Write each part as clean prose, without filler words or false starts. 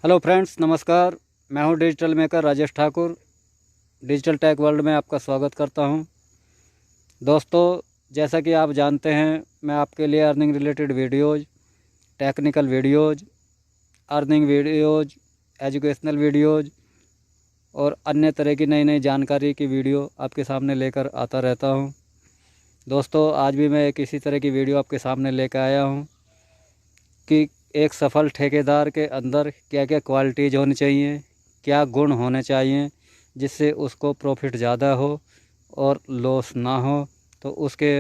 Hello friends, नमस्कार। मैं हूं digital maker Rajesh Thakur. Digital tech world में आपका स्वागत करता हूं। दोस्तों, जैसा कि आप जानते हैं, मैं आपके लिए earning related videos, technical videos, earning videos, educational videos और अन्य तरह की नई नई जानकारी की वीडियो आपके सामने लेकर आता रहता हूं। दोस्तों, आज भी मैं एक इसी तरह की वीडियो आपके सामने लेकर आया हूं कि एक सफल ठेकेदार के अंदर क्या क्या क्वालिटीज़ होनी चाहिए, क्या गुण होने चाहिए जिससे उसको प्रॉफिट ज़्यादा हो और लॉस ना हो। तो उसके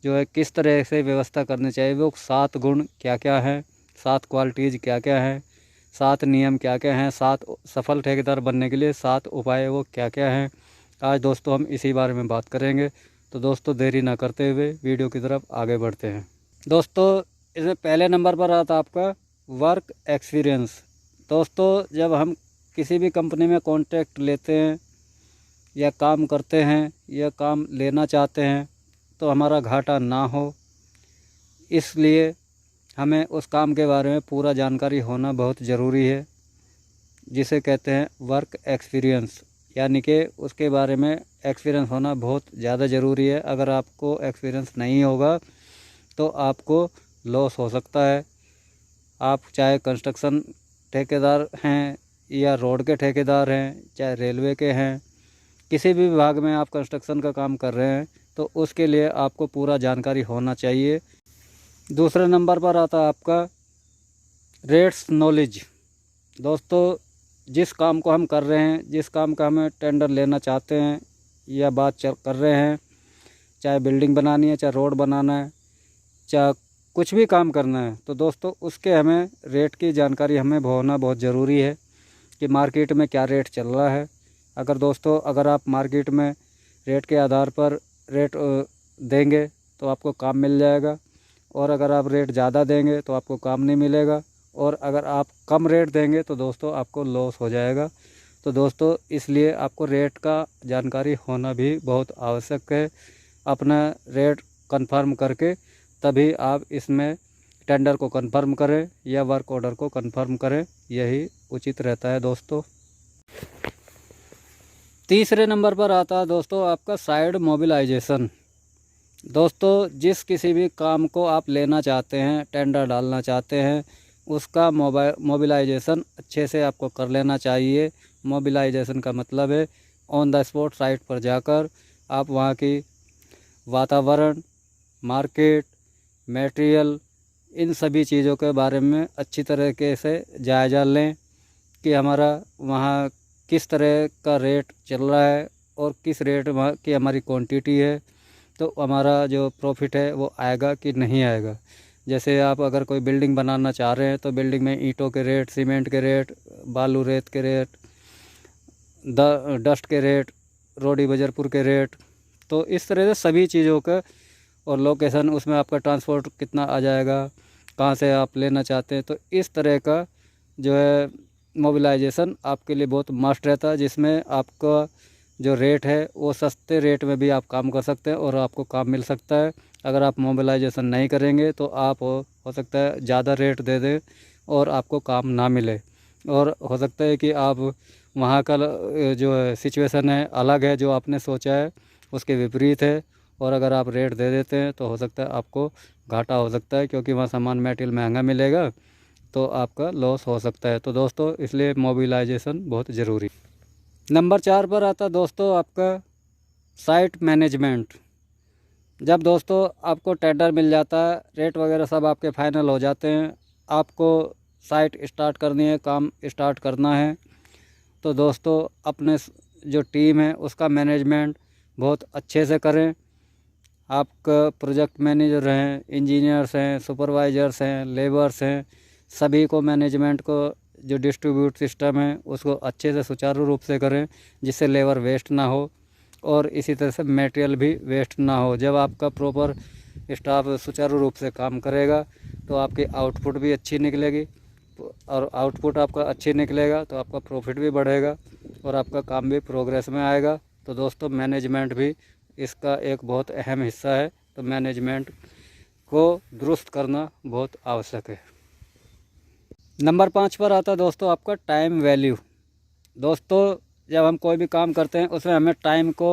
जो है किस तरह से व्यवस्था करनी चाहिए, वो 7 गुण क्या क्या हैं, 7 क्वालिटीज़ क्या क्या हैं, 7 नियम क्या क्या हैं, 7 सफल ठेकेदार बनने के लिए 7 उपाय वो क्या क्या हैं। आज दोस्तों हम इसी बारे में बात करेंगे। तो दोस्तों, देरी ना करते हुए वीडियो की तरफ आगे बढ़ते हैं। दोस्तों, इसमें पहले नंबर पर आता आपका वर्क एक्सपीरियंस। दोस्तों, जब हम किसी भी कंपनी में कॉन्ट्रैक्ट लेते हैं या काम करते हैं या काम लेना चाहते हैं तो हमारा घाटा ना हो, इसलिए हमें उस काम के बारे में पूरा जानकारी होना बहुत ज़रूरी है, जिसे कहते हैं वर्क एक्सपीरियंस। यानी कि उसके बारे में एक्सपीरियंस होना बहुत ज़्यादा ज़रूरी है। अगर आपको एक्सपीरियंस नहीं होगा तो आपको लॉस हो सकता है। आप चाहे कंस्ट्रक्शन ठेकेदार हैं या रोड के ठेकेदार हैं, चाहे रेलवे के हैं, किसी भी विभाग में आप कंस्ट्रक्शन का काम कर रहे हैं तो उसके लिए आपको पूरा जानकारी होना चाहिए। दूसरे नंबर पर आता है आपका रेट्स नॉलेज। दोस्तों, जिस काम को हम कर रहे हैं, जिस काम का हमें टेंडर लेना चाहते हैं या बात कर रहे हैं, चाहे बिल्डिंग बनानी है, चाहे रोड बनाना है, चाहे कुछ भी काम करना है, तो दोस्तों उसके हमें रेट की जानकारी हमें होना बहुत ज़रूरी है कि मार्केट में क्या रेट चल रहा है। अगर आप मार्केट में रेट के आधार पर रेट देंगे तो आपको काम मिल जाएगा, और अगर आप रेट ज़्यादा देंगे तो आपको काम नहीं मिलेगा, और अगर आप कम रेट देंगे तो दोस्तों आपको लॉस हो जाएगा। तो दोस्तों, इसलिए आपको रेट का जानकारी होना भी बहुत आवश्यक है। अपना रेट कंफर्म करके तभी आप इसमें टेंडर को कंफर्म करें या वर्क ऑर्डर को कंफर्म करें, यही उचित रहता है दोस्तों। तीसरे नंबर पर आता है दोस्तों आपका साइड मोबिलाइजेशन। दोस्तों, जिस किसी भी काम को आप लेना चाहते हैं, टेंडर डालना चाहते हैं, उसका मोबिलाइजेशन अच्छे से आपको कर लेना चाहिए। मोबिलाइजेशन का मतलब है ऑन द स्पॉट साइट पर जाकर आप वहाँ की वातावरण, मार्केट, मटेरियल, इन सभी चीज़ों के बारे में अच्छी तरीके से जायज़ा लें कि हमारा वहाँ किस तरह का रेट चल रहा है और किस रेट वहाँ की हमारी क्वांटिटी है, तो हमारा जो प्रॉफिट है वो आएगा कि नहीं आएगा। जैसे आप अगर कोई बिल्डिंग बनाना चाह रहे हैं तो बिल्डिंग में ईंटों के रेट, सीमेंट के रेट, बालू रेत के रेट, डस्ट के रेट, रोडी बजरपुर के रेट, तो इस तरह से सभी चीज़ों का, और लोकेशन, उसमें आपका ट्रांसपोर्ट कितना आ जाएगा, कहाँ से आप लेना चाहते हैं, तो इस तरह का जो है मोबिलाइजेशन आपके लिए बहुत मस्ट रहता है, जिसमें आपका जो रेट है वो सस्ते रेट में भी आप काम कर सकते हैं और आपको काम मिल सकता है। अगर आप मोबिलाइजेशन नहीं करेंगे तो आप हो सकता है ज़्यादा रेट दे दें और आपको काम ना मिले, और हो सकता है कि आप वहाँ का जो है सिचुएशन है अलग है, जो आपने सोचा है उसके विपरीत है, और अगर आप रेट दे देते हैं तो हो सकता है आपको घाटा हो सकता है, क्योंकि वहाँ सामान मटेरियल महंगा मिलेगा तो आपका लॉस हो सकता है। तो दोस्तों, इसलिए मोबिलाइजेशन बहुत ज़रूरी। नंबर 4 पर आता है दोस्तों आपका साइट मैनेजमेंट। जब दोस्तों आपको टेंडर मिल जाता है, रेट वगैरह सब आपके फाइनल हो जाते हैं, आपको साइट स्टार्ट करनी है, काम स्टार्ट करना है, तो दोस्तों अपने जो टीम है उसका मैनेजमेंट बहुत अच्छे से करें। आपका प्रोजेक्ट मैनेजर हैं, इंजीनियर्स हैं, सुपरवाइजर्स हैं, लेबर्स हैं, सभी को मैनेजमेंट को जो डिस्ट्रीब्यूट सिस्टम है उसको अच्छे से सुचारू रूप से करें, जिससे लेबर वेस्ट ना हो और इसी तरह से मटेरियल भी वेस्ट ना हो। जब आपका प्रॉपर स्टाफ सुचारू रूप से काम करेगा तो आपकी आउटपुट भी अच्छी निकलेगी, और आउटपुट आपका अच्छी निकलेगा तो आपका प्रॉफिट भी बढ़ेगा और आपका काम भी प्रोग्रेस में आएगा। तो दोस्तों, मैनेजमेंट भी इसका एक बहुत अहम हिस्सा है, तो मैनेजमेंट को दुरुस्त करना बहुत आवश्यक है। नंबर 5 पर आता है दोस्तों आपका टाइम वैल्यू। दोस्तों जब हम कोई भी काम करते हैं उसमें हमें टाइम को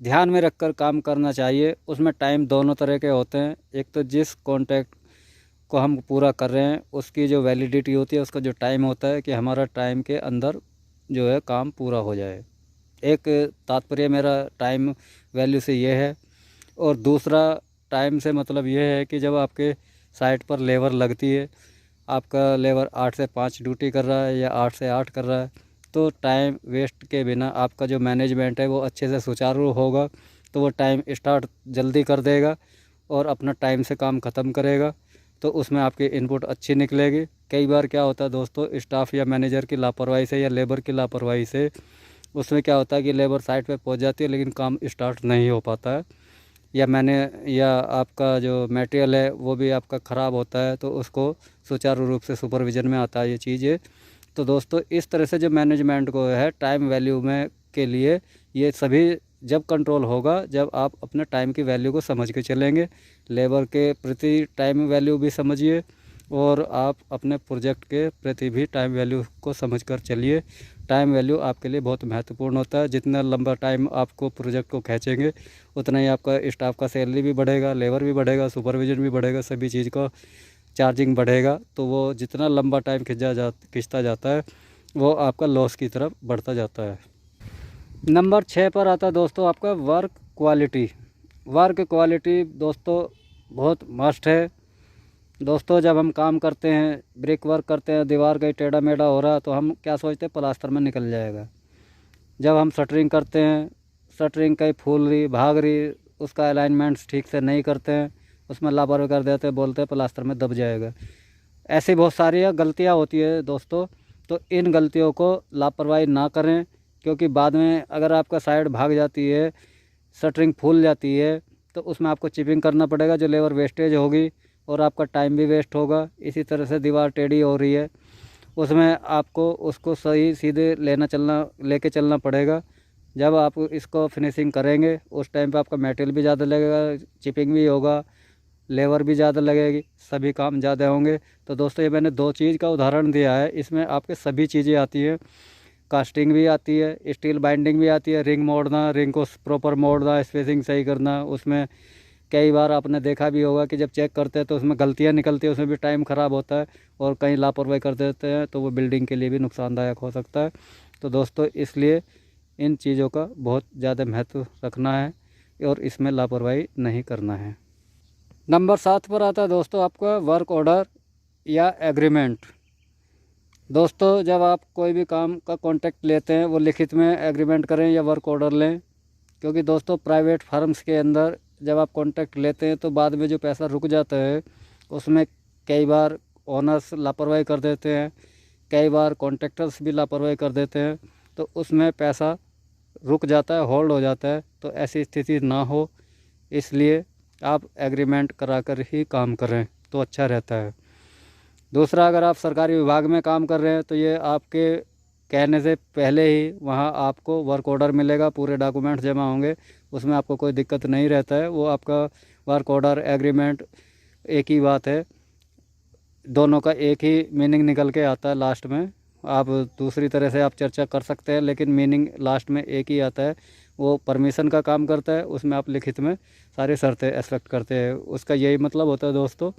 ध्यान में रखकर काम करना चाहिए। उसमें टाइम दोनों तरह के होते हैं। एक तो जिस कॉन्ट्रैक्ट को हम पूरा कर रहे हैं उसकी जो वैलिडिटी होती है, उसका जो टाइम होता है कि हमारा टाइम के अंदर जो है काम पूरा हो जाए। एक तात्पर्य मेरा टाइम वैल्यू से ये है। और दूसरा टाइम से मतलब ये है कि जब आपके साइट पर लेबर लगती है, आपका लेबर 8 से 5 ड्यूटी कर रहा है या 8 से 8 कर रहा है, तो टाइम वेस्ट के बिना आपका जो मैनेजमेंट है वो अच्छे से सुचारू होगा, तो वो टाइम स्टार्ट जल्दी कर देगा और अपना टाइम से काम ख़त्म करेगा, तो उसमें आपकी इनपुट अच्छी निकलेगी। कई बार क्या होता है दोस्तों, स्टाफ या मैनेजर की लापरवाही से या लेबर की लापरवाही से उसमें क्या होता है कि लेबर साइट पे पहुंच जाती है लेकिन काम स्टार्ट नहीं हो पाता है, या आपका जो मटेरियल है वो भी आपका ख़राब होता है, तो उसको सुचारू रूप से सुपरविज़न में आता है ये चीज़ें। तो दोस्तों इस तरह से जो मैनेजमेंट को है टाइम वैल्यू में के लिए, ये सभी जब कंट्रोल होगा जब आप अपने टाइम की वैल्यू को समझ के चलेंगे। लेबर के प्रति टाइम वैल्यू भी समझिए और आप अपने प्रोजेक्ट के प्रति भी टाइम वैल्यू को समझकर चलिए। टाइम वैल्यू आपके लिए बहुत महत्वपूर्ण होता है। जितना लंबा टाइम आपको प्रोजेक्ट को खींचेंगे उतना ही आपका स्टाफ का सैलरी भी बढ़ेगा, लेबर भी बढ़ेगा, सुपरविजन भी बढ़ेगा, सभी चीज़ का चार्जिंग बढ़ेगा। तो वो जितना लंबा टाइम खिंचता जाता है वो आपका लॉस की तरफ बढ़ता जाता है। नंबर 6 पर आता है दोस्तों आपका वर्क क्वालिटी। वर्क क्वालिटी दोस्तों बहुत मस्ट है। दोस्तों जब हम काम करते हैं, ब्रिक वर्क करते हैं, दीवार कहीं टेढ़ा मेढ़ा हो रहा तो हम क्या सोचते हैं प्लास्टर में निकल जाएगा। जब हम शटरिंग करते हैं, शटरिंग कहीं फूल रही भाग रही, उसका अलाइनमेंट्स ठीक से नहीं करते हैं, उसमें लापरवाही कर देते हैं, बोलते हैं प्लास्टर में दब जाएगा। ऐसी बहुत सारी गलतियाँ होती है दोस्तों। तो इन गलतियों को लापरवाही ना करें, क्योंकि बाद में अगर आपका साइड भाग जाती है, शटरिंग फूल जाती है, तो उसमें आपको चिपिंग करना पड़ेगा, जो लेबर वेस्टेज होगी और आपका टाइम भी वेस्ट होगा। इसी तरह से दीवार टेढ़ी हो रही है, उसमें आपको उसको सही सीधे लेके चलना पड़ेगा। जब आप इसको फिनिशिंग करेंगे उस टाइम पे आपका मटेरियल भी ज़्यादा लगेगा, चिपिंग भी होगा, लेबर भी ज़्यादा लगेगी, सभी काम ज़्यादा होंगे। तो दोस्तों ये मैंने 2 चीज़ का उदाहरण दिया है, इसमें आपके सभी चीज़ें आती हैं। कास्टिंग भी आती है, स्टील बाइंडिंग भी आती है, रिंग मोड़ना, रिंग को प्रॉपर मोड़ना, स्पेसिंग सही करना। उसमें कई बार आपने देखा भी होगा कि जब चेक करते हैं तो उसमें गलतियां निकलती है, उसमें भी टाइम ख़राब होता है और कहीं लापरवाही कर देते हैं तो वो बिल्डिंग के लिए भी नुकसानदायक हो सकता है। तो दोस्तों इसलिए इन चीज़ों का बहुत ज़्यादा महत्व रखना है और इसमें लापरवाही नहीं करना है। नंबर 7 पर आता है दोस्तों आपका वर्क ऑर्डर या एग्रीमेंट। दोस्तों जब आप कोई भी काम का कॉन्ट्रैक्ट लेते हैं वो लिखित में एग्रीमेंट करें या वर्क ऑर्डर लें, क्योंकि दोस्तों प्राइवेट फर्म्स के अंदर जब आप कॉन्ट्रैक्ट लेते हैं तो बाद में जो पैसा रुक जाता है उसमें कई बार ओनर्स लापरवाही कर देते हैं, कई बार कॉन्ट्रैक्टर्स भी लापरवाही कर देते हैं, तो उसमें पैसा रुक जाता है, होल्ड हो जाता है। तो ऐसी स्थिति ना हो, इसलिए आप एग्रीमेंट करा कर ही काम करें तो अच्छा रहता है। दूसरा, अगर आप सरकारी विभाग में काम कर रहे हैं तो ये आपके कहने से पहले ही वहाँ आपको वर्क ऑर्डर मिलेगा, पूरे डॉक्यूमेंट्स जमा होंगे, उसमें आपको कोई दिक्कत नहीं रहता है। वो आपका वर्क ऑर्डर एग्रीमेंट एक ही बात है, दोनों का एक ही मीनिंग निकल के आता है लास्ट में। आप दूसरी तरह से आप चर्चा कर सकते हैं लेकिन मीनिंग लास्ट में एक ही आता है। वो परमिशन का काम करता है, उसमें आप लिखित में सारी शर्तें एक्सेप्ट करते हैं, उसका यही मतलब होता है दोस्तों।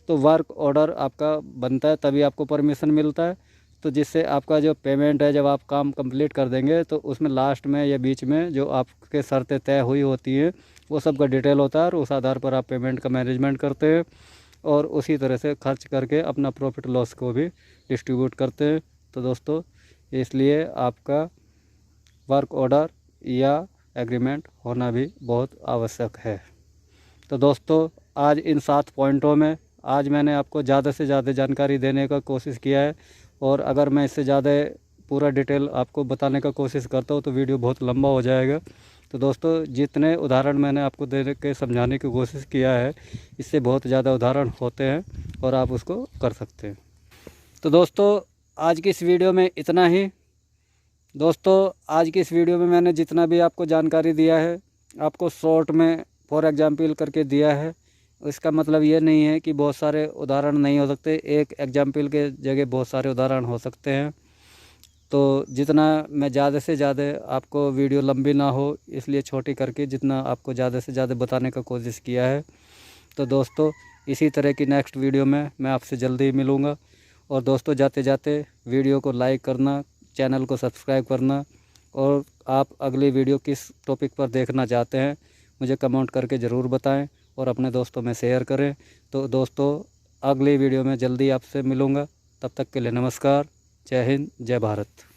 तो वर्क ऑर्डर आपका बनता है तभी आपको परमिशन मिलता है, तो जिससे आपका जो पेमेंट है जब आप काम कंप्लीट कर देंगे तो उसमें लास्ट में या बीच में जो आपके शर्तें तय हुई होती हैं वो सब का डिटेल होता है और उस आधार पर आप पेमेंट का मैनेजमेंट करते हैं और उसी तरह से खर्च करके अपना प्रॉफिट लॉस को भी डिस्ट्रीब्यूट करते हैं। तो दोस्तों इसलिए आपका वर्क ऑर्डर या एग्रीमेंट होना भी बहुत आवश्यक है। तो दोस्तों आज इन 7 पॉइंटों में आज मैंने आपको ज़्यादा से ज़्यादा जानकारी देने का कोशिश किया है, और अगर मैं इससे ज़्यादा पूरा डिटेल आपको बताने का कोशिश करता हूँ तो वीडियो बहुत लंबा हो जाएगा। तो दोस्तों जितने उदाहरण मैंने आपको देने के समझाने की कोशिश किया है, इससे बहुत ज़्यादा उदाहरण होते हैं और आप उसको कर सकते हैं। तो दोस्तों आज की इस वीडियो में इतना ही। दोस्तों आज की इस वीडियो में मैंने जितना भी आपको जानकारी दिया है आपको शॉर्ट में फॉर एग्जाम्पल करके दिया है, इसका मतलब ये नहीं है कि बहुत सारे उदाहरण नहीं हो सकते, एक एग्जाम्पल के जगह बहुत सारे उदाहरण हो सकते हैं। तो जितना मैं ज़्यादा से ज़्यादा आपको वीडियो लंबी ना हो इसलिए छोटी करके जितना आपको ज़्यादा से ज़्यादा बताने का कोशिश किया है। तो दोस्तों इसी तरह की नेक्स्ट वीडियो में मैं आपसे जल्दी ही मिलूँगा। और दोस्तों जाते जाते वीडियो को लाइक करना, चैनल को सब्सक्राइब करना, और आप अगली वीडियो किस टॉपिक पर देखना चाहते हैं मुझे कमेंट करके ज़रूर बताएं और अपने दोस्तों में शेयर करें। तो दोस्तों अगली वीडियो में जल्दी आपसे मिलूँगा, तब तक के लिए नमस्कार। जय हिंद, जय भारत।